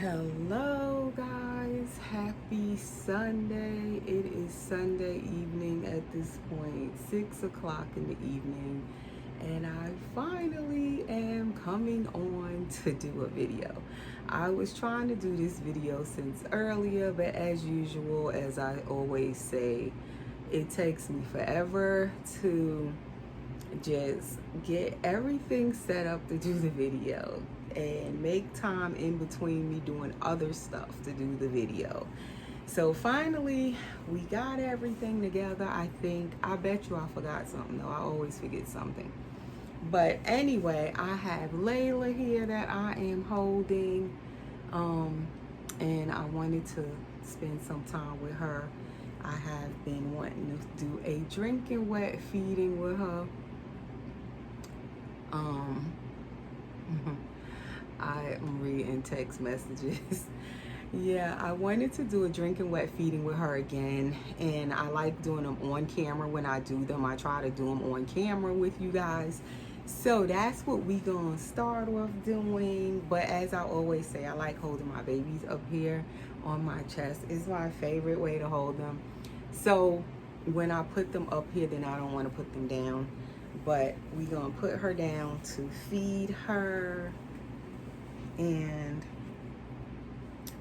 Hello guys, happy Sunday. It is Sunday evening at this point, 6 o'clock in the evening, and I finally am coming on to do a video. I was trying to do this video since earlier, but as usual, as I always say, it takes me forever to just get everything set up to do the video and make time in between me doing other stuff to do the video. So finally we got everything together. I bet you I forgot something though. I always forget something. But anyway, I have Layla here that I am holding, and I wanted to spend some time with her. I have been wanting to do a drinking wet feeding with her. I am reading text messages. Yeah, I wanted to do a drinking wet feeding with her again, and I like doing them on camera. When I do them, I try to do them on camera with you guys. So that's what we gonna start off doing. But as I always say, I like holding my babies up here on my chest. It's my favorite way to hold them. So when I put them up here, then I don't want to put them down. But we gonna put her down to feed her. And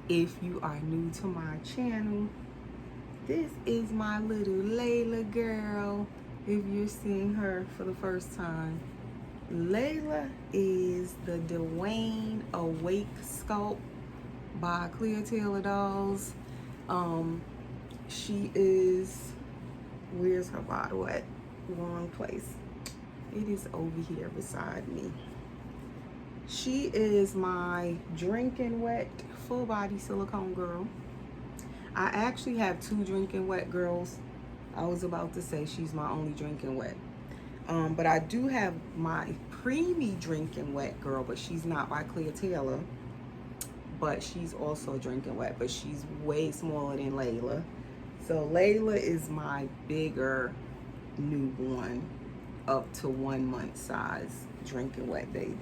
if you are new to my channel, this is my little Layla girl. If you're seeing her for the first time, Layla is the Dwayne Awake Sculpt by Clear Taylor Dolls. She is, where's her bottle at? Wrong place. It is over here beside me. She is my drinking wet full body silicone girl. I actually have two drinking wet girls. I was about to say she's my only drinking wet. But I do have my preemie drinking wet girl, but she's not by Clear Taylor. But she's also drinking wet, but she's way smaller than Layla. So Layla is my bigger newborn, up to 1 month size drinking wet baby.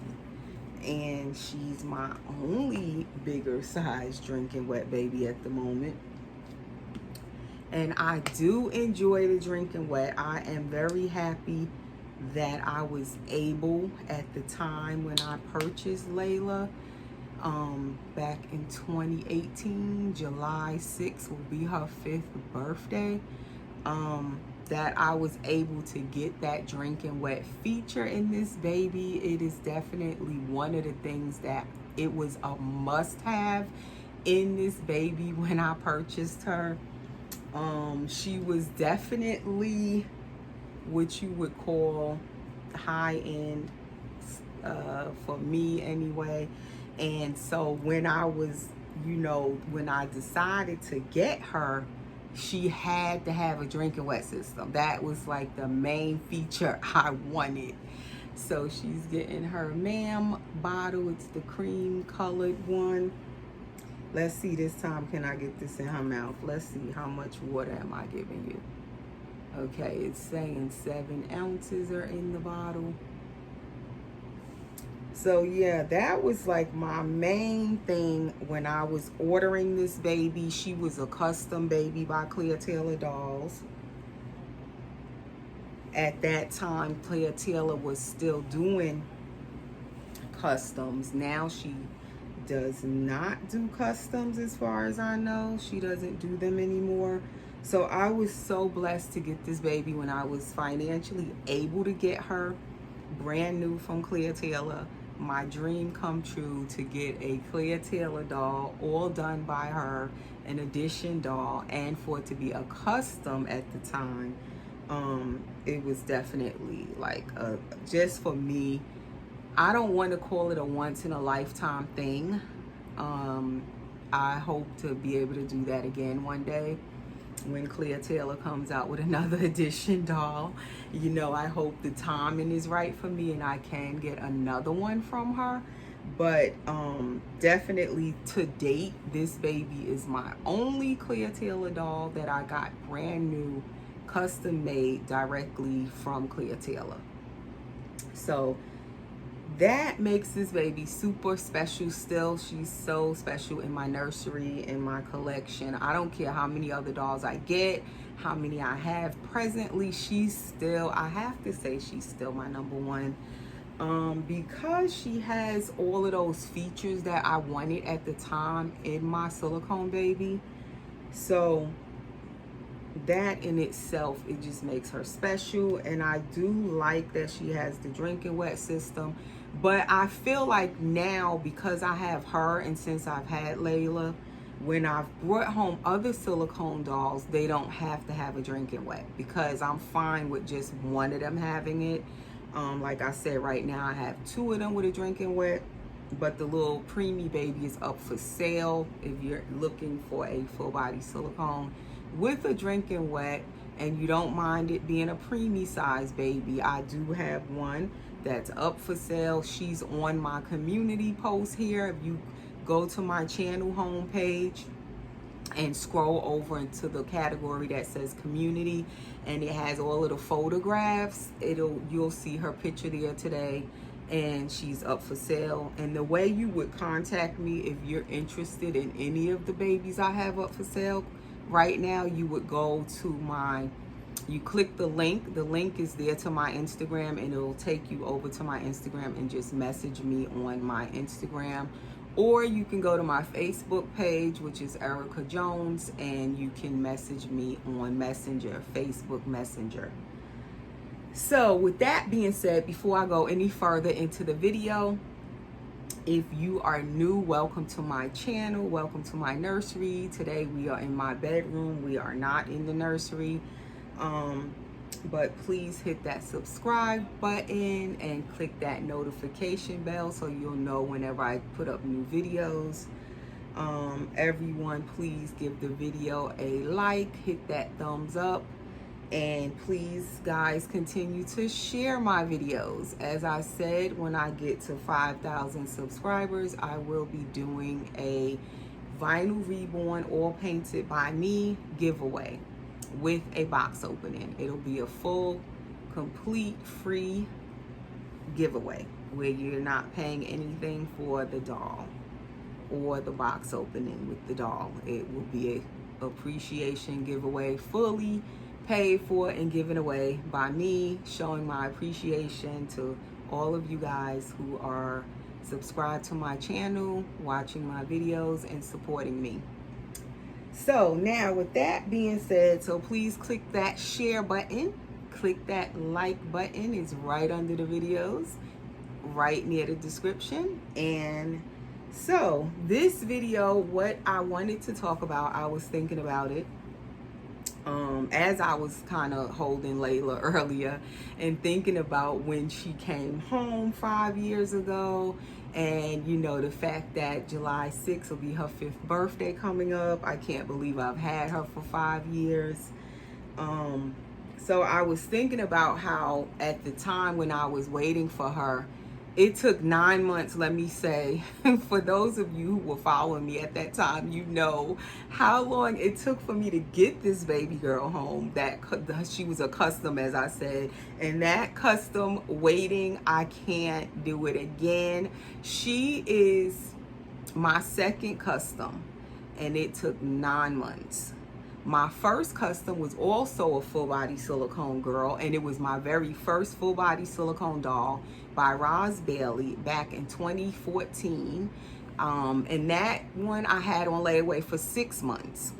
And she's my only bigger size drinking wet baby at the moment. And I do enjoy the drinking wet. I am very happy that I was able at the time when I purchased Layla, back in 2018, July 6th will be her 5th birthday, that I was able to get that drinking wet feature in this baby. It is definitely one of the things that it was a must-have in this baby when I purchased her. She was definitely what you would call high-end, for me anyway. And so when I was, when I decided to get her, she had to have a drinking wet system. That was like the main feature I wanted. So she's getting her ma'am bottle. It's the cream colored one. Let's see this time, can I get this in her mouth? Let's see, how much water am I giving you? Okay, it's saying 7 ounces are in the bottle. So yeah, that was like my main thing when I was ordering this baby. She was a custom baby by Clear Taylor Dolls. At that time, Clear Taylor was still doing customs. Now she does not do customs as far as I know. She doesn't do them anymore. So I was so blessed to get this baby when I was financially able to get her, brand new from Clear Taylor. My dream come true to get a Clear Taylor doll, all done by her, an edition doll, and for it to be a custom at the time. It was definitely like just for me. I don't want to call it a once in a lifetime thing. I hope to be able to do that again one day when Clear Taylor comes out with another edition doll. You know, I hope the timing is right for me and I can get another one from her. But definitely to date, this baby is my only Clear Taylor doll that I got brand new, custom made directly from Clear Taylor. So that makes this baby super special still. She's so special in my nursery, in my collection. I don't care how many other dolls I get, how many I have presently. She's still, I have to say, she's still my number one. Because she has all of those features that I wanted at the time in my silicone baby. So that in itself, it just makes her special. And I do like that she has the drinking wet system. But I feel like now, because I have her and since I've had Layla, when I've brought home other silicone dolls, they don't have to have a drinking wet because I'm fine with just one of them having it. Like I said, right now I have two of them with a drinking wet, but the little preemie baby is up for sale if you're looking for a full body silicone with a drinking wet and you don't mind it being a preemie size baby. I do have one that's up for sale. She's on my community post here. If you go to my channel homepage and scroll over into the category that says community, and it has all of the photographs, you'll see her picture there today, and she's up for sale. And the way you would contact me if you're interested in any of the babies I have up for sale right now, you would go to you click the link is there to my Instagram, and it'll take you over to my Instagram and just message me on my Instagram. Or you can go to my Facebook page, which is Erica Jones, and you can message me on Messenger, Facebook Messenger. So with that being said, before I go any further into the video, if you are new, welcome to my channel, welcome to my nursery. Today we are in my bedroom, we are not in the nursery. But please hit that subscribe button and click that notification bell so you'll know whenever I put up new videos. Everyone, please give the video a like, hit that thumbs up, and please guys continue to share my videos. As I said, when I get to 5,000 subscribers, I will be doing a vinyl reborn all painted by me giveaway with a box opening. It'll be a full, complete, free giveaway where you're not paying anything for the doll or the box opening with the doll. It will be a appreciation giveaway, fully paid for and given away by me, showing my appreciation to all of you guys who are subscribed to my channel, watching my videos, and supporting me. So now with that being said, so please click that share button, click that like button, it's right under the videos, right near the description. And so this video, what I wanted to talk about, I was thinking about it as I was kind of holding Layla earlier and thinking about when she came home 5 years ago. And you know, the fact that July 6th will be her 5th birthday coming up. I can't believe I've had her for 5 years. So I was thinking about how at the time when I was waiting for her, it took 9 months, let me say. For those of you who were following me at that time, you know how long it took for me to get this baby girl home. That she was a custom, as I said, and that custom waiting, I can't do it again. She is my second custom, and it took 9 months. My first custom was also a full body silicone girl, and it was my very first full body silicone doll by Roz Bailey back in 2014. And that one I had on layaway for 6 months.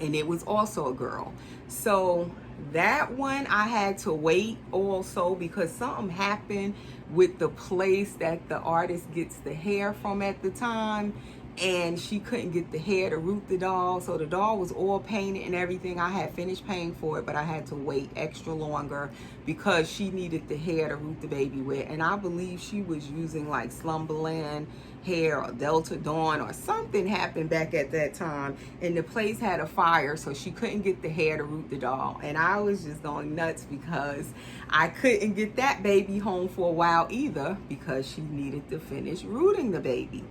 and it was also a girl. So that one I had to wait also because something happened with the place that the artist gets the hair from at the time, and she couldn't get the hair to root the doll. So the doll was all painted and everything. I had finished paying for it, but I had to wait extra longer because she needed the hair to root the baby with. And I believe she was using like Slumberland hair or Delta Dawn or something happened back at that time, and the place had a fire, so she couldn't get the hair to root the doll. And I was just going nuts because I couldn't get that baby home for a while either because she needed to finish rooting the baby.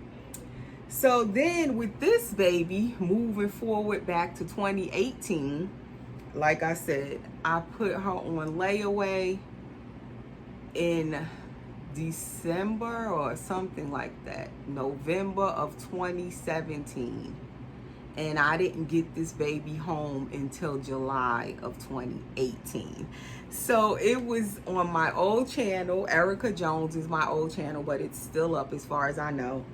So then with this baby, moving forward back to 2018, like I said, I put her on layaway in December or something like that, November of 2017. And I didn't get this baby home until July of 2018. So it was on my old channel. Erica Jones is my old channel, but it's still up as far as I know.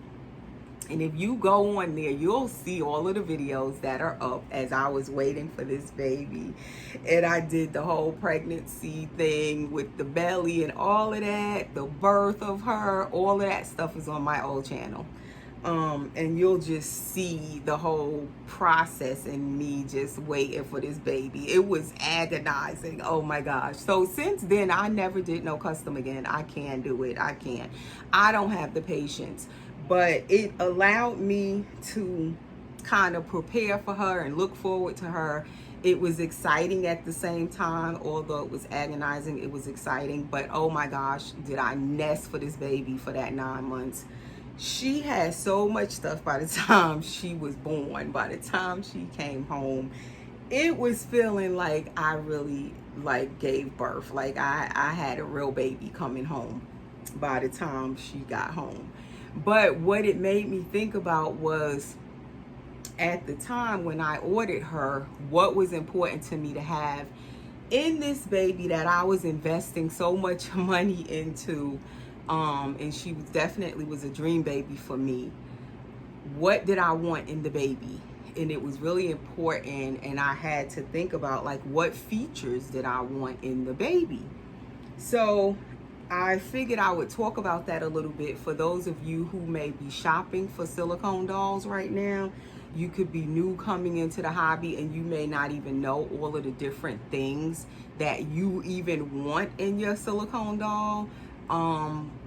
And if you go on there, you'll see all of the videos that are up as I was waiting for this baby. And I did the whole pregnancy thing with the belly and all of that, the birth of her, all of that stuff is on my old channel. And you'll just see the whole process and me just waiting for this baby. It was agonizing. Oh my gosh. So since then, I never did no custom again. I can't do it. I can't. I don't have the patience. But it allowed me to kind of prepare for her and look forward to her. It was exciting at the same time, although it was agonizing, it was exciting. But oh my gosh, did I nest for this baby for that 9 months. She had so much stuff by the time she was born. By the time she came home, it was feeling like I really like gave birth. Like I had a real baby coming home by the time she got home. But what it made me think about was, at the time when I ordered her, what was important to me to have in this baby that I was investing so much money into, and she was definitely was a dream baby for me. What did I want in the baby? And it was really important, and I had to think about like what features did I want in the baby. So I figured I would talk about that a little bit for those of you who may be shopping for silicone dolls right now. You could be new coming into the hobby and you may not even know all of the different things that you even want in your silicone doll.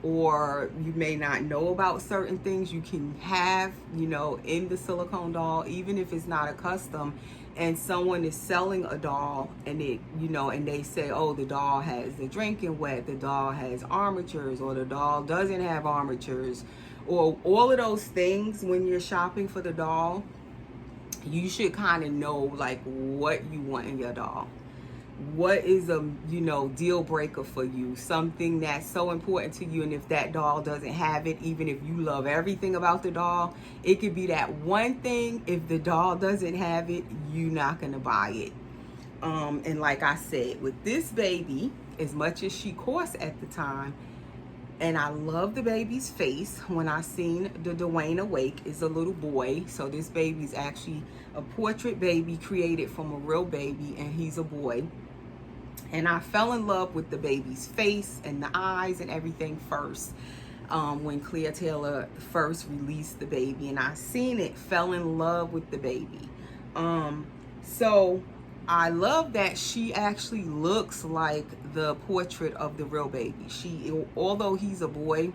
Or you may not know about certain things you can have, you know, in the silicone doll, even if it's not a custom, and someone is selling a doll and it, you know, and they say, oh, the doll has the drinking wet, the doll has armatures, or the doll doesn't have armatures, or all of those things. When you're shopping for the doll, you should kind of know like what you want in your doll. What is a, you know, deal breaker for you, something that's so important to you, and if that doll doesn't have it, even if you love everything about the doll, it could be that one thing. If the doll doesn't have it, you're not gonna buy it. And like I said, with this baby, as much as she cost at the time, and I love the baby's face. When I seen the Dwayne Awake is a little boy, so this baby's actually a portrait baby created from a real baby, and he's a boy. And I fell in love with the baby's face and the eyes and everything first, when Clea Taylor first released the baby, and I seen it, fell in love with the baby. So I love that she actually looks like the portrait of the real baby. She, although he's a boy,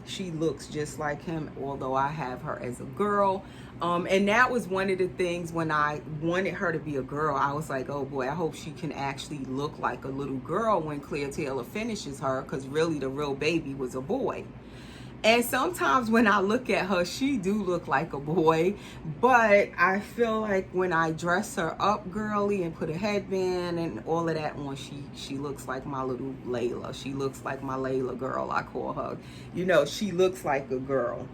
she looks just like him, although I have her as a girl. And that was one of the things when I wanted her to be a girl. I was like, oh boy, I hope she can actually look like a little girl when Clea Taylor finishes her, because really the real baby was a boy. And sometimes when I look at her, she do look like a boy, but I feel like when I dress her up girly and put a headband and all of that on, she looks like my little Layla. She looks like my Layla girl, I call her. You know, she looks like a girl.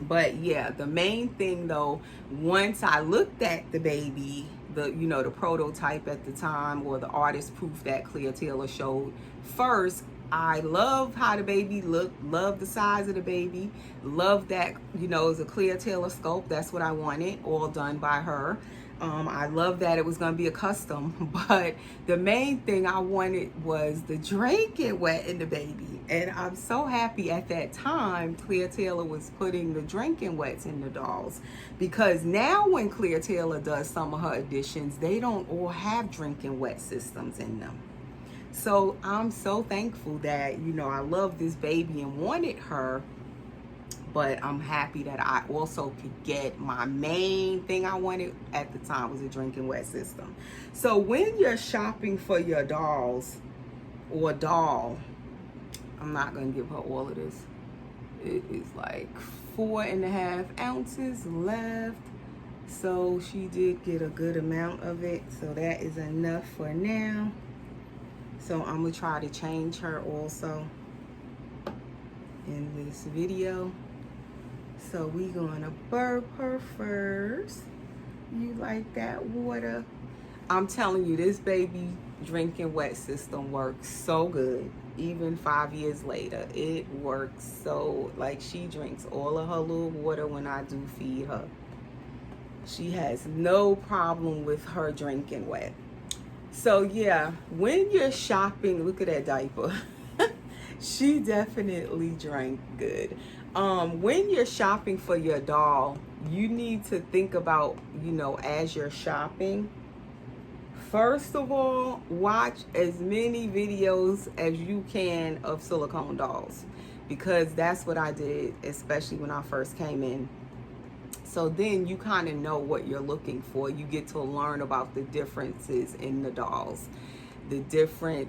But yeah, the main thing though, once I looked at the baby, the, you know, the prototype at the time, or the artist proof that Clea Taylor showed first, I love how the baby looked, love the size of the baby, love that, you know, it's a Clea Taylor sculpt. That's what I wanted, all done by her. I love that it was going to be a custom, but the main thing I wanted was the drinking wet in the baby. And I'm so happy at that time Clear Taylor was putting the drinking wets in the dolls, because now when Clear Taylor does some of her editions, they don't all have drinking wet systems in them. So I'm so thankful that, you know, I love this baby and wanted her, but I'm happy that I also could get my main thing I wanted at the time was a drinking wet system. So when you're shopping for your dolls or doll, I'm not gonna give her all of this. It is like 4.5 ounces left. So she did get a good amount of it. So that is enough for now. So I'm gonna try to change her also in this video. So we gonna burp her first. You like that water? I'm telling you, this baby drinking wet system works so good. Even 5 years later, it works so, like, she drinks all of her little water when I do feed her. She has no problem with her drinking wet. So yeah, when you're shopping, look at that diaper. She definitely drank good. When you're shopping for your doll, you need to think about, you know, as you're shopping, first of all, watch as many videos as you can of silicone dolls, because that's what I did, especially when I first came in. So then you kind of know what you're looking for. You get to learn about the differences in the dolls, the different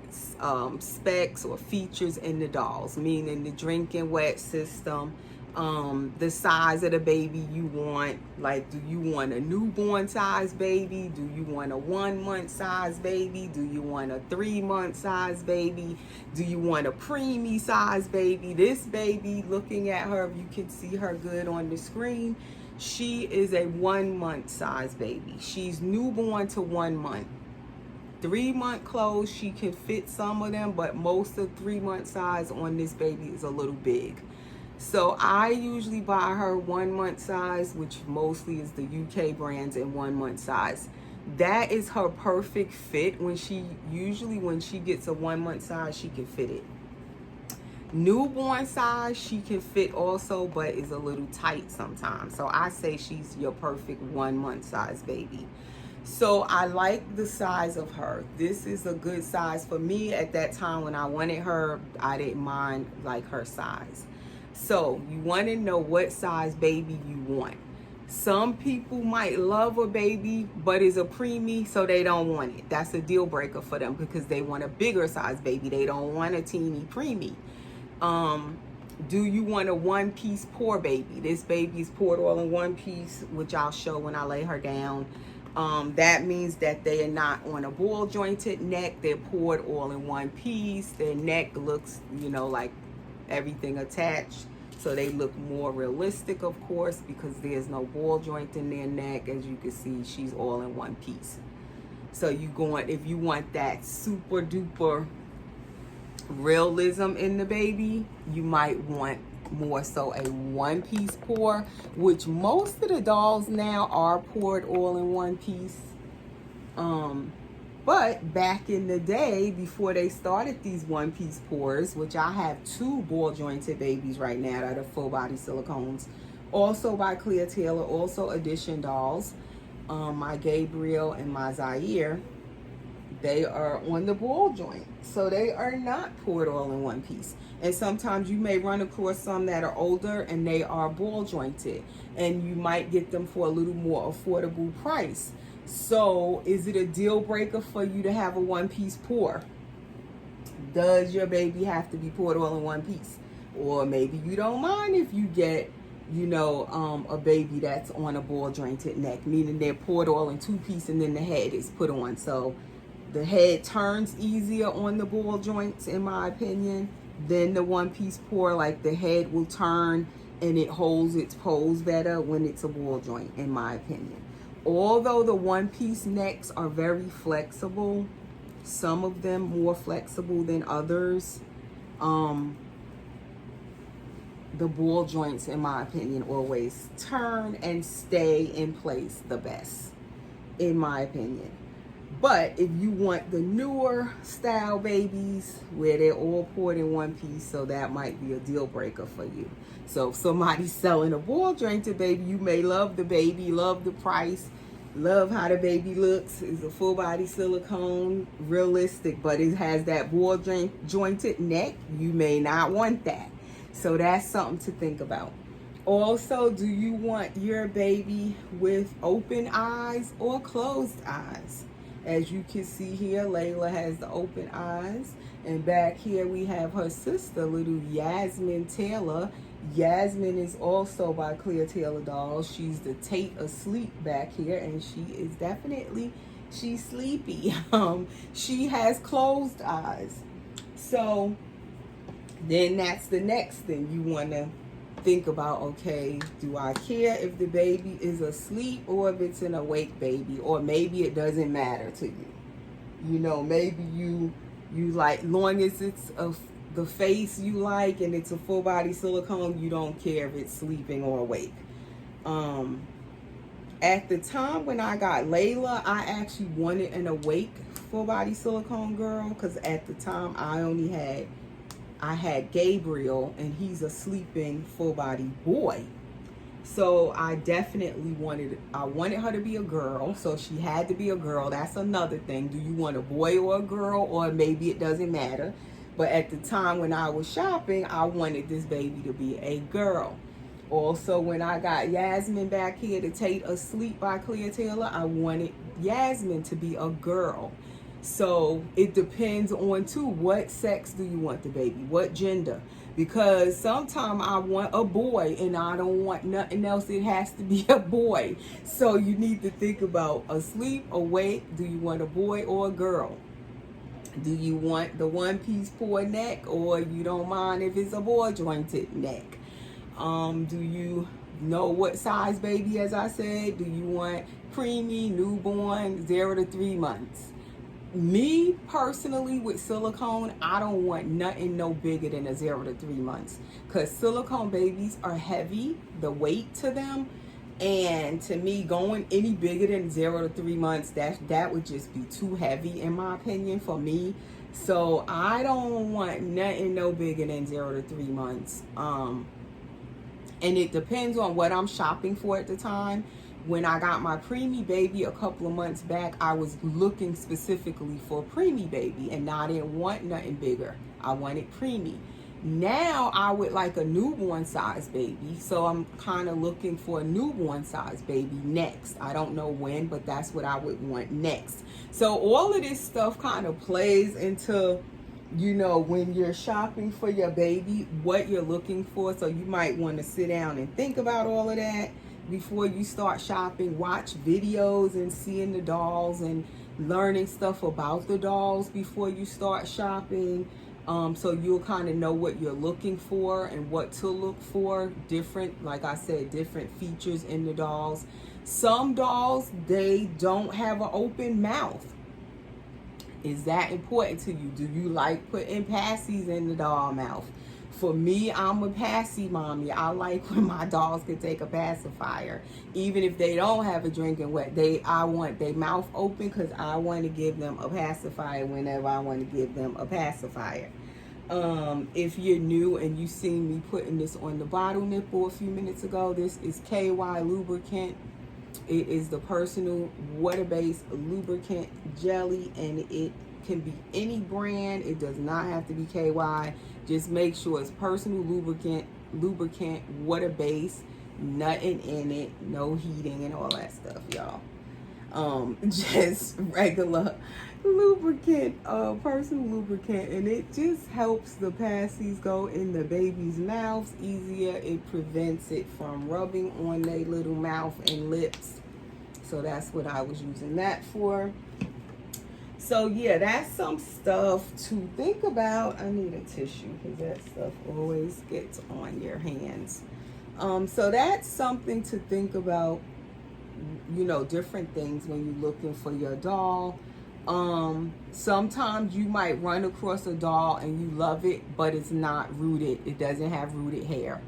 specs or features in the dolls, meaning the drinking wet system, the size of the baby you want. Like, do you want a newborn size baby? Do you want a 1 month size baby? Do you want a 3 month size baby? Do you want a preemie size baby? This baby, looking at her, you can see her good on the screen. She is a 1 month size baby. She's newborn to 1 month. 3 month clothes, she can fit some of them, but most of 3 month size on this baby is a little big. So I usually buy her 1 month size, which mostly is the UK brands, in 1 month size. That is her perfect fit. When she gets a 1 month size, she can fit it. Newborn size, she can fit also, but is a little tight sometimes. So I say she's your perfect 1 month size baby. So I like the size of her. This is a good size for me. At that time when I wanted her, I didn't mind like her size. So you want to know what size baby you want. Some people might love a baby but is a preemie, so they don't want it. That's a deal breaker for them, because they want a bigger size baby. They don't want a teeny preemie. Do you want a 1 piece pour baby? This baby is poured all in 1 piece, which I'll show when I lay her down. That means that they are not on a ball jointed neck. They're poured all in 1 piece. Their neck looks, you know, like everything attached. So they look more realistic, of course, because there's no ball joint in their neck. As you can see, she's all in 1 piece. So if you want that super duper realism in the baby, you might want more so a 1 piece pour, which most of the dolls now are poured all in 1 piece. But back in the day, before they started these 1 piece pours, which I have 2 ball jointed babies right now that are full body silicones, also by Clear Taylor, also Edition dolls, my Gabriel and my Zaire, they are on the ball joint. So they are not poured all in 1 piece. And sometimes you may run across some that are older and they are ball jointed, and you might get them for a little more affordable price. So is it a deal breaker for you to have a 1 piece pour? Does your baby have to be poured all in 1 piece? Or maybe you don't mind if you get, you know, a baby that's on a ball jointed neck, meaning they're poured all in 2 piece and then the head is put on. So the head turns easier on the ball joints, in my opinion, than the 1 piece pour. Like, the head will turn and it holds its pose better when it's a ball joint, in my opinion. Although the 1 piece necks are very flexible, some of them more flexible than others, the ball joints, in my opinion, always turn and stay in place the best. in my opinion. But if you want the newer style babies where they're all poured in one piece, so that might be a deal breaker for you. So if somebody's selling a ball jointed baby, you may love the baby, love the price, love how the baby looks. It's a full body silicone, realistic, but it has that ball jointed neck. You may not want that. So that's something to think about. Also, do you want your baby with open eyes or closed eyes? As you can see here, Layla has the open eyes. And back here we have her sister, little Yasmin Taylor. Yasmin is also by Clear Taylor Dolls. She's the Tate asleep back here, and she is definitely, she's sleepy. She has closed eyes. So then that's the next thing you want to think about. Okay, do I care if the baby is asleep or if it's an awake baby? Or maybe it doesn't matter to you. You know, maybe you like, long as it's the face you like and it's a full body silicone, you don't care if it's sleeping or awake. At the time when I got Layla, I actually wanted an awake full body silicone girl, because at the time I had Gabriel, and he's a sleeping full body boy. So I definitely wanted her to be a girl, so she had to be a girl. That's another thing. Do you want a boy or a girl, or maybe it doesn't matter? But at the time when I was shopping, I wanted this baby to be a girl. Also, when I got Yasmin back here to Tate Asleep by Clear Taylor, I wanted Yasmin to be a girl. So it depends on too, what sex do you want the baby? What gender? Because sometimes I want a boy and I don't want nothing else. It has to be a boy. So you need to think about asleep, awake. Do you want a boy or a girl? Do you want the one piece pour neck, or you don't mind if it's a ball jointed neck? Do you know what size baby, as I said? Do you want preemie, newborn, 0 to 3 months? Me personally, with silicone, I don't want nothing no bigger than a 0 to 3 months, because silicone babies are heavy, the weight to them. And to me, going any bigger than 0 to 3 months, that would just be too heavy, in my opinion, for me. So I don't want nothing no bigger than 0 to 3 months. And it depends on what I'm shopping for at the time. When I got my preemie baby a couple of months back, I was looking specifically for a preemie baby, and I didn't want nothing bigger. I wanted preemie. Now I would like a newborn size baby, so I'm kind of looking for a newborn size baby next. I don't know when, but that's what I would want next. So all of this stuff kind of plays into, you know, when you're shopping for your baby, what you're looking for. So you might want to sit down and think about all of that before you start shopping. Watch videos and seeing the dolls and learning stuff about the dolls before you start shopping. So you'll kind of know what you're looking for and what to look for. Different, like I said, different features in the dolls. Some dolls, they don't have an open mouth. Is that important to you? Do you like putting passies in the doll mouth? For me, I'm a passy mommy. I like when my dolls can take a pacifier. Even if they don't have a drinking wet, I want their mouth open, because I want to give them a pacifier whenever I want to give them a pacifier. If you're new and you seen me putting this on the bottle nipple a few minutes ago, this is KY lubricant. It is the personal water-based lubricant jelly, and it can be any brand. It does not have to be KY. Just make sure it's personal lubricant, water-based, nothing in it, no heating and all that stuff, y'all. Just regular lubricant, personal lubricant, and it just helps the passies go in the baby's mouths easier. It prevents it from rubbing on their little mouth and lips. So that's what I was using that for. So yeah, that's some stuff to think about. I need a tissue because that stuff always gets on your hands. So that's something to think about, you know, different things when you're looking for your doll. Sometimes you might run across a doll and you love it, but it's not rooted. It doesn't have rooted hair.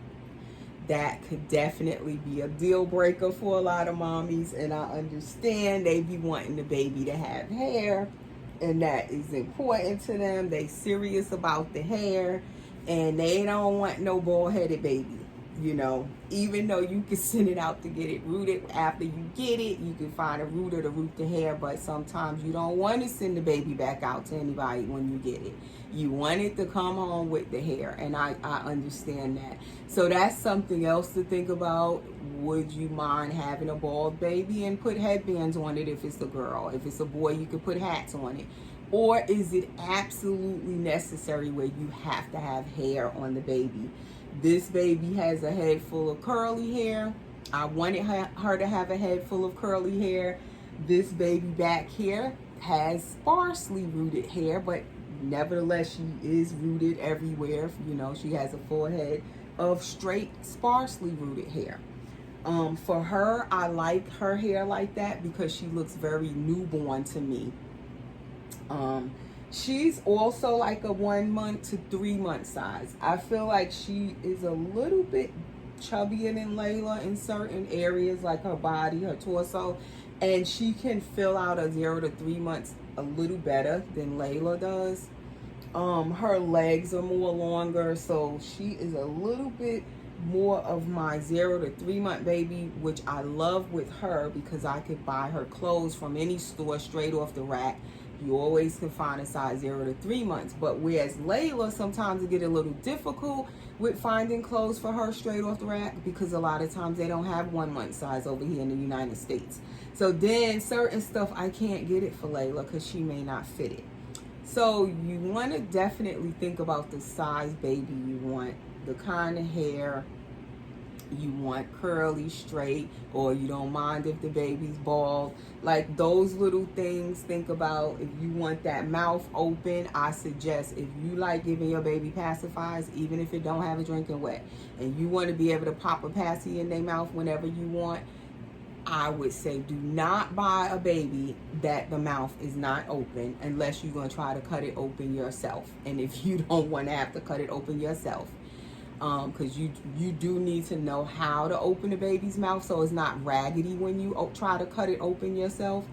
that could definitely be a deal breaker for a lot of mommies, and I understand they be wanting the baby to have hair, and that is important to them. They serious about the hair, and they don't want no bald-headed baby. You know, even though you can send it out to get it rooted, after you get it, you can find a rooter to root the hair, but sometimes you don't want to send the baby back out to anybody when you get it. You want it to come home with the hair, and I understand that. So that's something else to think about. Would you mind having a bald baby and put headbands on it if it's a girl? If it's a boy, you could put hats on it. Or is it absolutely necessary where you have to have hair on the baby? This baby has a head full of curly hair. I wanted her to have a head full of curly hair. This baby back here has sparsely rooted hair, but nevertheless, she is rooted everywhere. You know, she has a full head of straight, sparsely rooted hair. For her, I like her hair like that because she looks very newborn to me. She's also like a 1 month to 3 month size. I feel like she is a little bit chubbier than Layla in certain areas, like her body, her torso, and she can fill out a 0 to 3 months a little better than Layla does. Her legs are more longer, so she is a little bit more of my 0 to 3 month baby, which I love with her because I could buy her clothes from any store straight off the rack. You always can find a size 0 to 3 months. But whereas Layla, sometimes it get a little difficult with finding clothes for her straight off the rack because a lot of times they don't have 1 month size over here in the United States. So then certain stuff I can't get it for Layla because she may not fit it. So you want to definitely think about the size baby you want, the kind of hair you want, curly, straight, or you don't mind if the baby's bald. Like those little things, think about. If you want that mouth open, I suggest, if you like giving your baby pacifiers, even if it don't have a drinking wet, and you want to be able to pop a passy in their mouth whenever you want, I would say do not buy a baby that the mouth is not open unless you're going to try to cut it open yourself. And if you don't want to have to cut it open yourself, because you do need to know how to open a baby's mouth so it's not raggedy when you try to cut it open yourself.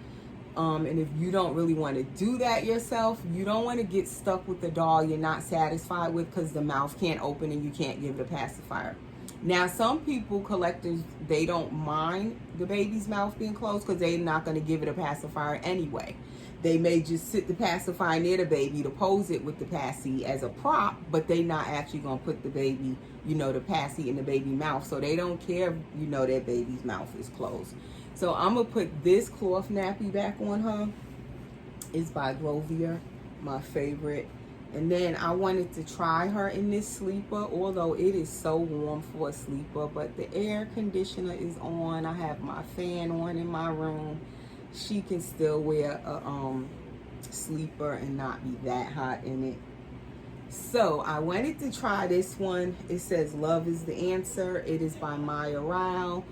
And if you don't really want to do that yourself, you don't want to get stuck with the doll you're not satisfied with because the mouth can't open and you can't give it a pacifier. Now, some people, collectors, they don't mind the baby's mouth being closed because they're not going to give it a pacifier anyway. They may just sit the pacifier near the baby to pose it with the passy as a prop, but they're not actually going to put the baby, you know, the passy in the baby mouth. So they don't care if you know their baby's mouth is closed. So I'm going to put this cloth nappy back on her. It's by Grovier, my favorite. And then I wanted to try her in this sleeper, although it is so warm for a sleeper, but the air conditioner is on. I have my fan on in my room. She can still wear a sleeper and not be that hot in it. So I wanted to try this one. It says Love is the Answer. It is by Maya Rao.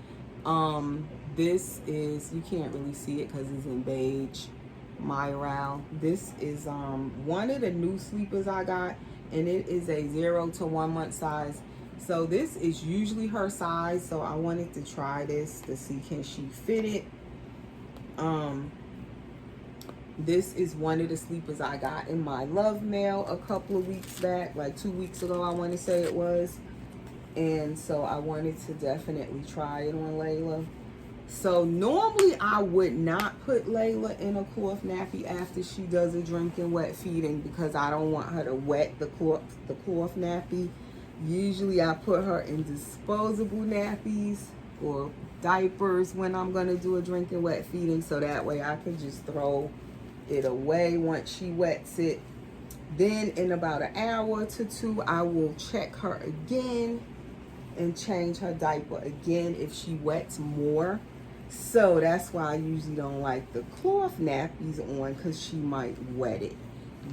This is, you can't really see it because it's in beige. Maya Rao. This is one of the new sleepers I got, and it is a 0 to 1 month size. So this is usually her size, so I wanted to try this to see can she fit it. This is one of the sleepers I got in my love mail a couple of weeks back, like 2 weeks ago I want to say it was. And so I wanted to definitely try it on Layla. So normally I would not put Layla in a cloth nappy after she does a drinking wet feeding because I don't want her to wet the cloth nappy. Usually I put her in disposable nappies or diapers when I'm going to do a drinking wet feeding, so that way I can just throw it away once she wets it. Then in about an hour to two I will check her again and change her diaper again if she wets more. So that's why I usually don't like the cloth nappies on, because she might wet it.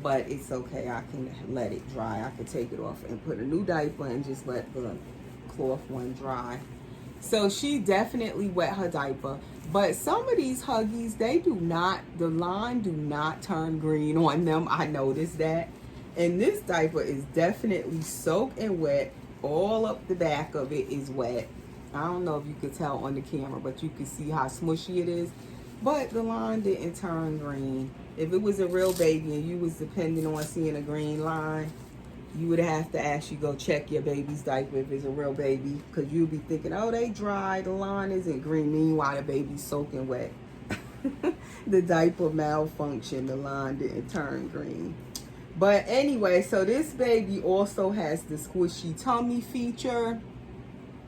But it's okay, I can let it dry. I can take it off and put a new diaper and just let the cloth one dry. So she definitely wet her diaper. But some of these Huggies, they do not, the line do not turn green on them. I noticed that. And this diaper is definitely soaked and wet. all up the back of it is wet. I don't know if you could tell on the camera, but you can see how smushy it is. But the line didn't turn green. If it was a real baby and you was depending on seeing a green line, you would have to actually go check your baby's diaper if it's a real baby, because you'll be thinking, oh, they dry, the line isn't green. Meanwhile, the baby's soaking wet. The diaper malfunctioned, the line didn't turn green. But anyway, so this baby also has the squishy tummy feature.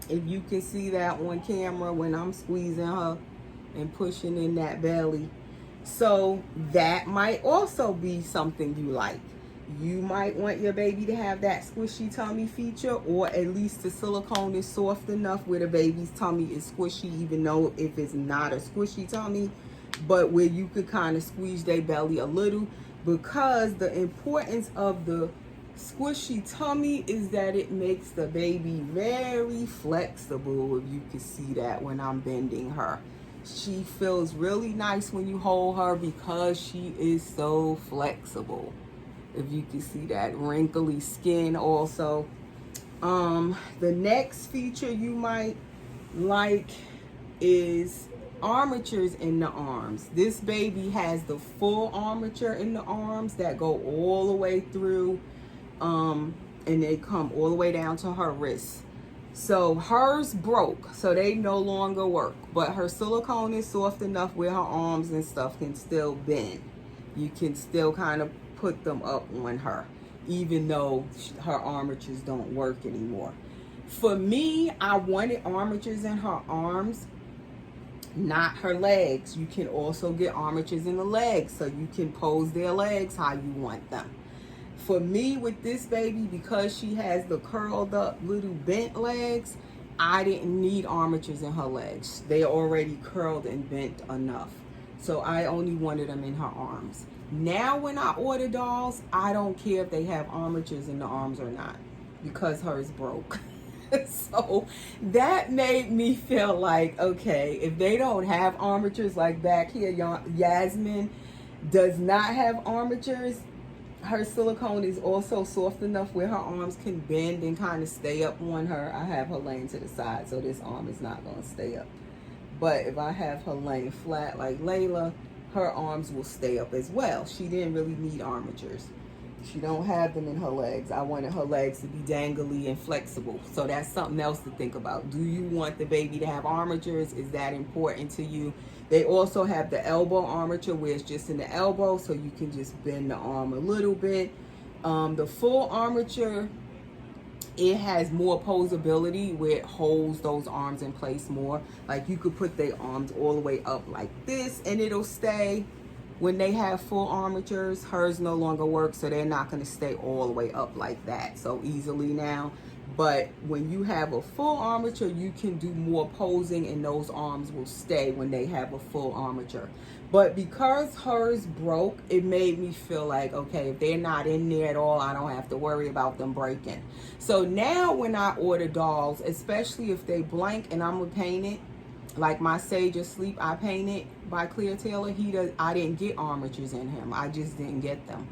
If you can see that on camera when I'm squeezing her and pushing in that belly. So that might also be something you like. You might want your baby to have that squishy tummy feature, or at least the silicone is soft enough where the baby's tummy is squishy, even though if it's not a squishy tummy, but where you could kind of squeeze their belly a little, because the importance of the squishy tummy is that it makes the baby very flexible. If you can see that when I'm bending her, she feels really nice when you hold her because she is so flexible. If you can see that wrinkly skin also. The next feature you might like is armatures in the arms. This baby has the full armature in the arms that go all the way through, and they come all the way down to her wrists. So hers broke, so they no longer work, but her silicone is soft enough where her arms and stuff can still bend. You can still kind of put them up on her, even though her armatures don't work anymore. For me, I wanted armatures in her arms, not her legs. You can also get armatures in the legs, so you can pose their legs how you want them. For me, with this baby, because she has the curled up little bent legs, I didn't need armatures in her legs. They already curled and bent enough. So I only wanted them in her arms. Now when I order dolls, I don't care if they have armatures in the arms or not, because hers broke. So that made me feel like, okay, if they don't have armatures, like back here, Yasmin does not have armatures. Her silicone is also soft enough where her arms can bend and kind of stay up on her. I have her laying to the side, so this arm is not going to stay up. But if I have her laying flat like Layla, her arms will stay up as well. She didn't really need armatures. She don't have them in her legs. I wanted her legs to be dangly and flexible. So that's something else to think about. Do you want the baby to have armatures? Is that important to you? They also have the elbow armature where it's just in the elbow, so you can just bend the arm a little bit. The full armature, it has more posability where it holds those arms in place more. Like you could put their arms all the way up like this and it'll stay. When they have full armatures, hers no longer work, so they're not going to stay all the way up like that so easily now. But when you have a full armature, you can do more posing and those arms will stay when they have a full armature. But because hers broke, it made me feel like, okay, if they're not in there at all, I don't have to worry about them breaking. So now when I order dolls, especially if they blank and I'm going to paint it, like my Sage Asleep, I painted by Clear Taylor. I didn't get armatures in him. I just didn't get them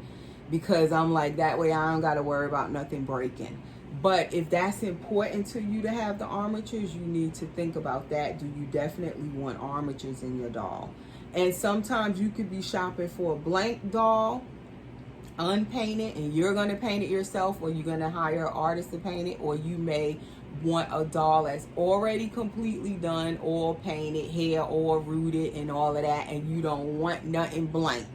because I'm like, that way I don't got to worry about nothing breaking. But if that's important to you to have the armatures, you need to think about that. Do you definitely want armatures in your doll? And sometimes you could be shopping for a blank doll, unpainted, and you're going to paint it yourself, or you're going to hire an artist to paint it, or you may want a doll that's already completely done, all painted, hair all rooted and all of that, and you don't want nothing blank.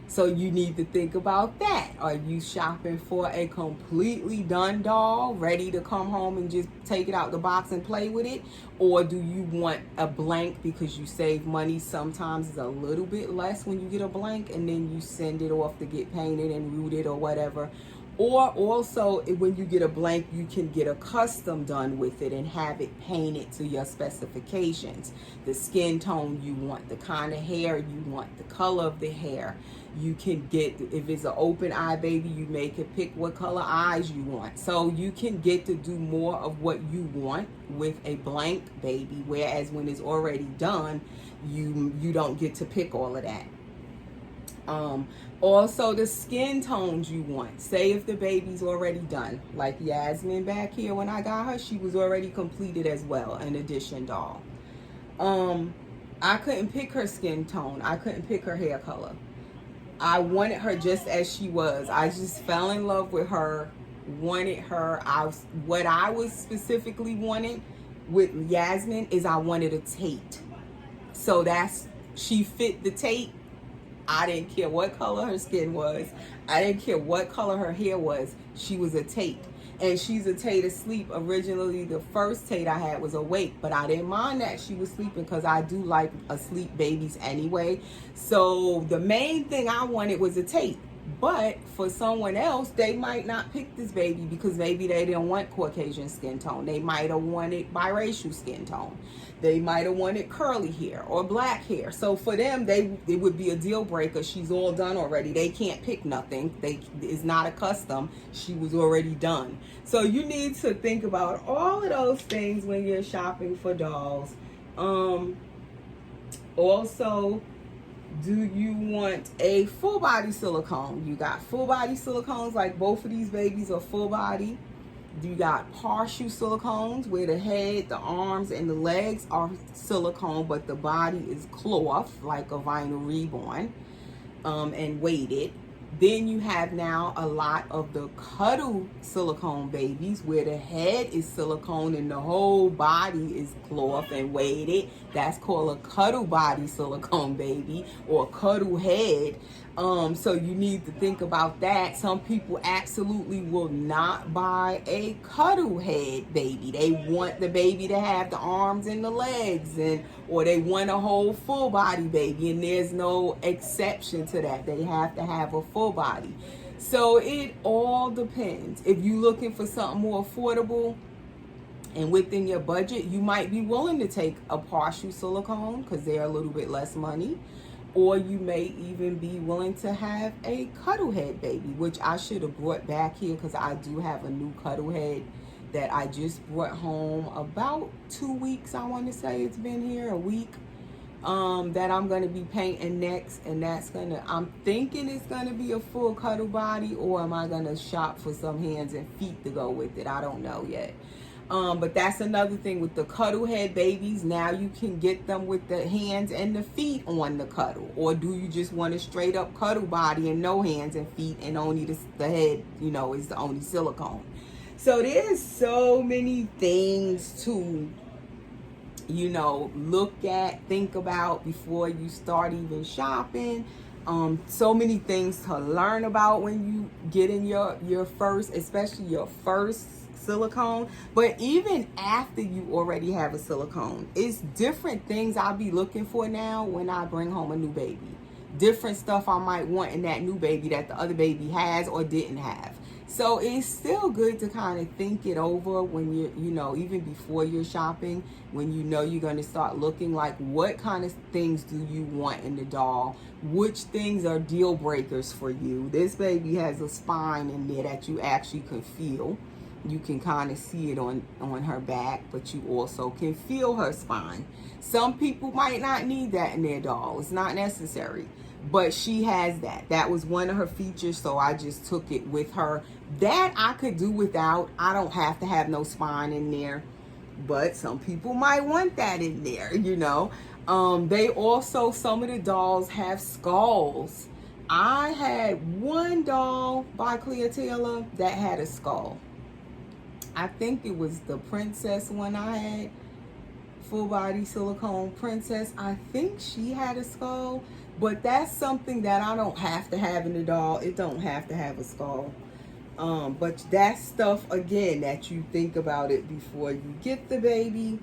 So you need to think about that. Are you shopping for a completely done doll, ready to come home and just take it out the box and play with it? Or do you want a blank because you save money? Sometimes it's a little bit less when you get a blank and then you send it off to get painted and rooted or whatever. Or also, when you get a blank, you can get a custom done with it and have it painted to your specifications. The skin tone you want, the kind of hair you want, the color of the hair. You can get, if it's an open eye baby, you may can pick what color eyes you want. So you can get to do more of what you want with a blank baby, whereas when it's already done, you don't get to pick all of that. Also the skin tones you want. Say if the baby's already done, like Yasmin back here, when I got her, she was already completed as well, an addition doll. I couldn't pick her skin tone. I couldn't pick her hair color. I wanted her just as she was. I just fell in love with her, wanted her. What I was specifically wanted with Yasmin is I wanted a Tate. So she fit the Tate. I didn't care what color her skin was. I didn't care what color her hair was. She was a Tate. And she's a Tate asleep. Originally, the first Tate I had was awake, but I didn't mind that she was sleeping because I do like asleep babies anyway. So the main thing I wanted was a Tate. But for someone else, they might not pick this baby because maybe they didn't want Caucasian skin tone. They might have wanted biracial skin tone. They might have wanted curly hair or black hair. So for them, it would be a deal breaker. She's all done already. They can't pick nothing. It's not a custom. She was already done. So you need to think about all of those things when you're shopping for dolls. Also, do you want a full body silicone? You got full body silicones, like both of these babies are full body. You got partial silicones where the head, the arms, and the legs are silicone, but the body is cloth, like a vinyl reborn, and weighted. Then you have now a lot of the cuddle silicone babies where the head is silicone and the whole body is cloth and weighted. That's called a cuddle body silicone baby or cuddle head. So you need to think about that. Some people absolutely will not buy a cuddle head baby. They want the baby to have the arms and the legs, or they want a whole full body baby, and there's no exception to that. They have to have a full body. So it all depends. If you're looking for something more affordable and within your budget, you might be willing to take a partial silicone because they're a little bit less money. Or you may even be willing to have a cuddle head baby, which I should have brought back here because I do have a new cuddle head that I just brought home about 2 weeks. I want to say it's been here a week, that I'm going to be painting next. And I'm thinking it's going to be a full cuddle body, or am I going to shop for some hands and feet to go with it? I don't know yet. But that's another thing with the cuddle head babies. Now you can get them with the hands and the feet on the cuddle. Or do you just want a straight up cuddle body and no hands and feet and only the head, is the only silicone. So there's so many things to, look at, think about before you start even shopping. So many things to learn about when you get in your first, especially your first silicone. But even after you already have a silicone, it's different things I'll be looking for now when I bring home a new baby. Different stuff I might want in that new baby that the other baby has or didn't have. So it's still good to kind of think it over when you're, even before you're shopping, when you're going to start looking, like what kind of things do you want in the doll? Which things are deal breakers for you? This baby has a spine in there that you actually can feel. You can kind of see it on her back, but you also can feel her spine. Some people might not need that in their doll. It's not necessary. But she has that. That was one of her features, so I just took it with her. That I could do without. I don't have to have no spine in there. But some people might want that in there, They also, some of the dolls have skulls. I had one doll by Clea Taylor that had a skull. I think it was the princess one I had. Full body silicone princess. I think she had a skull. But that's something that I don't have to have in the doll. It don't have to have a skull. But that's stuff, again, that you think about it before you get the baby.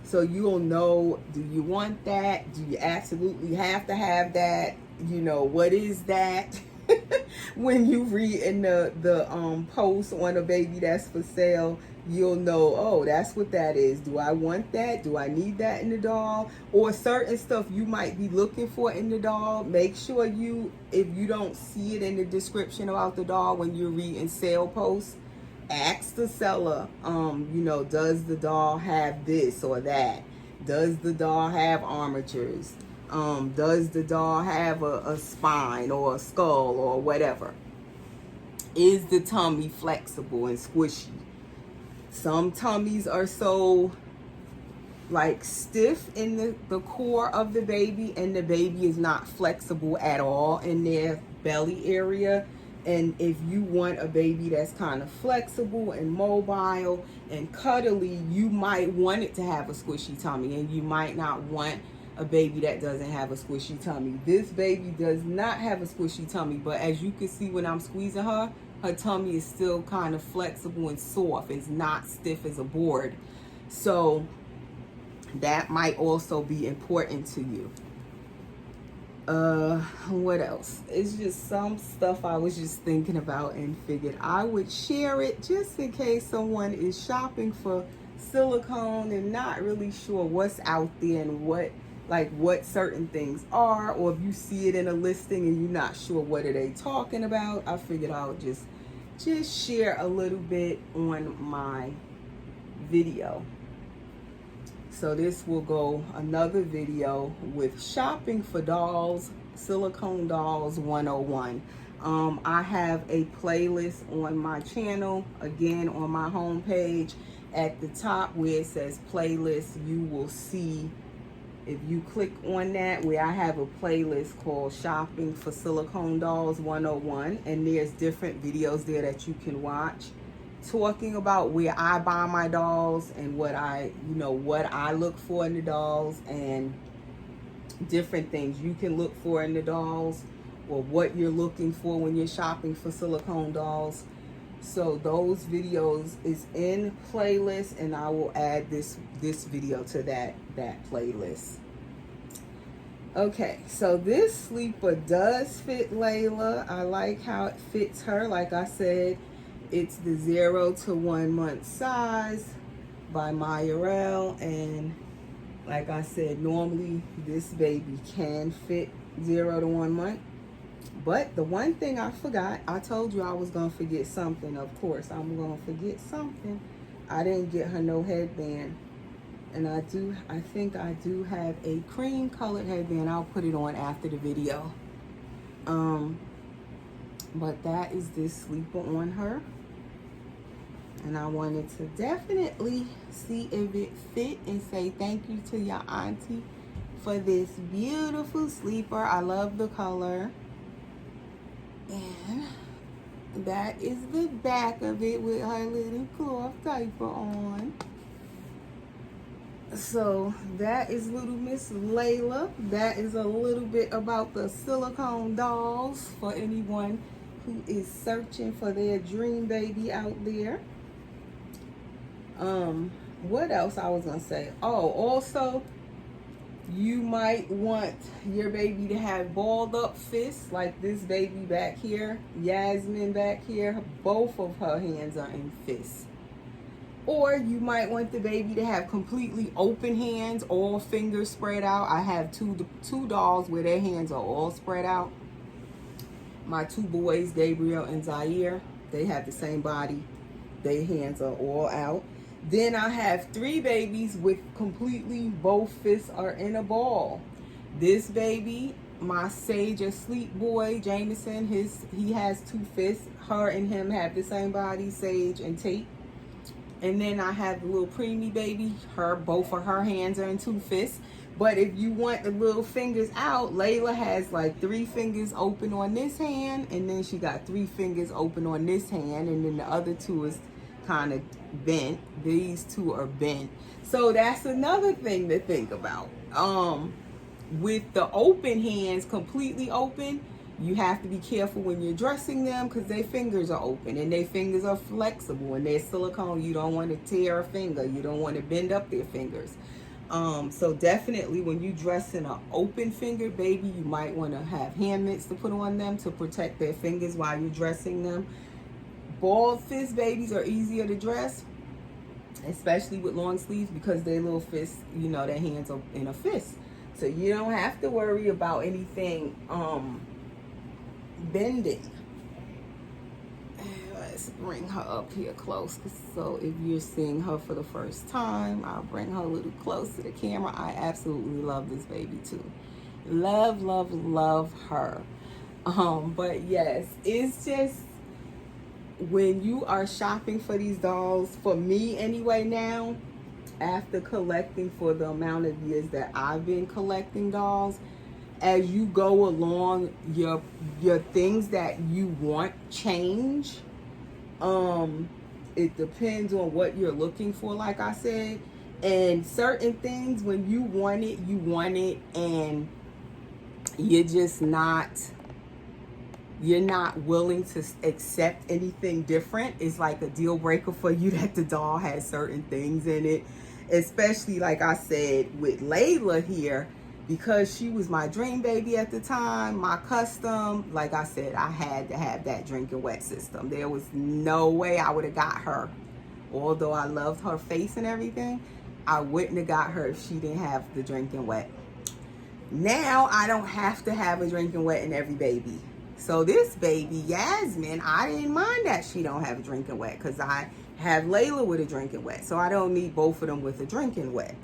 So you'll know, do you want that? Do you absolutely have to have that? What is that? When you read in the post on a baby that's for sale, you'll know, oh, that's what that is. Do I want that? Do I need that in the doll? Or certain stuff you might be looking for in the doll. Make sure if you don't see it in the description about the doll when you're reading sale posts, ask the seller, does the doll have this or that? Does the doll have armatures? Does the doll have a spine or a skull or whatever? Is the tummy flexible and squishy? Some tummies are so like stiff in the core of the baby, and the baby is not flexible at all in their belly area. And if you want a baby that's kind of flexible and mobile and cuddly, you might want it to have a squishy tummy, and you might not want a baby that doesn't have a squishy tummy. This baby does not have a squishy tummy, but as you can see when I'm squeezing her, her tummy is still kind of flexible and soft. It's not stiff as a board. So that might also be important to you. What else? It's just some stuff I was just thinking about and figured I would share it just in case someone is shopping for silicone and not really sure what's out there and what certain things are, or if you see it in a listing and you're not sure what are they talking about. I figured I would just share a little bit on my video. So this will go another video with shopping for dolls, silicone dolls 101. I have a playlist on my channel, again on my homepage. At the top where it says playlist, you will see, if you click on that, where I have a playlist called Shopping for Silicone Dolls 101, and there's different videos there that you can watch talking about where I buy my dolls and what I look for in the dolls, and different things you can look for in the dolls, or what you're looking for when you're shopping for silicone dolls. So those videos is in playlist, and I will add this video to that playlist. Okay, so this sleeper does fit Layla. I like how it fits her. Like I said, it's the 0 to 1 month size by Mayarel, and like I said, normally this baby can fit 0 to 1 month. But the one thing I forgot, I told you I was going to forget something. Of course, I'm going to forget something. I didn't get her no headband. And I think I do have a cream colored headband. I'll put it on after the video. But that is this sleeper on her. And I wanted to definitely see if it fit and say thank you to your auntie for this beautiful sleeper. I love the color. And that is the back of it with her little cloth diaper on. So that is little Miss Layla. That is a little bit about the silicone dolls for anyone who is searching for their dream baby out there. What else I was gonna say? Oh, also, you might want your baby to have balled up fists, like this baby back here, Yasmin back here. Both of her hands are in fists. Or you might want the baby to have completely open hands, all fingers spread out. I have two dolls where their hands are all spread out. My two boys, Gabriel and Zaire, they have the same body. Their hands are all out. Then I have 3 babies with completely both fists are in a ball. This baby, my Sage Asleep boy, Jameson, he has 2 fists. Her and him have the same body, Sage and Tate. And then I have the little preemie baby. Both of her hands are in 2 fists. But if you want the little fingers out, Layla has like 3 fingers open on this hand, and then she got 3 fingers open on this hand, and then the other 2 is kind of bent. These 2 are bent. So that's another thing to think about. With the open hands, completely open, you have to be careful when you're dressing them because their fingers are open and their fingers are flexible and they're silicone. You don't want to tear a finger. You don't want to bend up their fingers. So definitely when you dress in an open fingered baby, you might want to have hand mitts to put on them to protect their fingers while you're dressing them. Bald fist babies are easier to dress, especially with long sleeves, because their little fists, their hands are in a fist. So you don't have to worry about anything bending. Let's bring her up here close. So if you're seeing her for the first time, I'll bring her a little close to the camera. I absolutely love this baby too. Love, love, love her. But yes, it's just when you are shopping for these dolls, for me anyway now, after collecting for the amount of years that I've been collecting dolls, as you go along, your things that you want change. It depends on what you're looking for, like I said. And certain things, when you want it, and you're just not you're not willing to accept anything different. It's like a deal breaker for you that the doll has certain things in it. Especially, like I said, with Layla here, because she was my dream baby at the time, my custom. Like I said, I had to have that drinking wet system. There was no way I would have got her. Although I loved her face and everything, I wouldn't have got her if she didn't have the drinking wet. Now I don't have to have a drinking wet in every baby. So this baby, Yasmin, I didn't mind that she don't have a drinking wet because I have Layla with a drinking wet. So I don't need both of them with a drinking wet.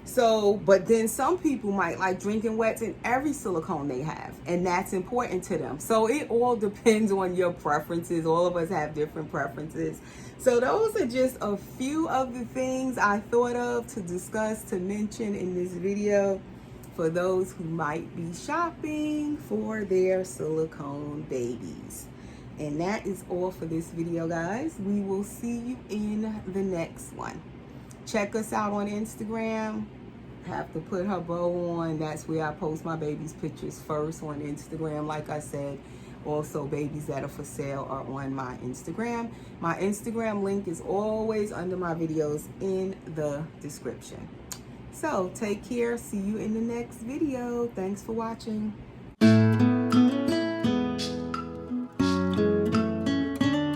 So, but then some people might like drinking wets in every silicone they have, and that's important to them. So it all depends on your preferences. All of us have different preferences. So those are just a few of the things I thought of to discuss, to mention in this video for those who might be shopping for their silicone babies. And that is all for this video, guys. We will see you in the next one. Check us out on Instagram. Have to put her bow on. That's where I post my baby's pictures first, on Instagram. Like I said, also babies that are for sale are on my Instagram. My Instagram link is always under my videos in the description. So take care. See you in the next video. Thanks for watching.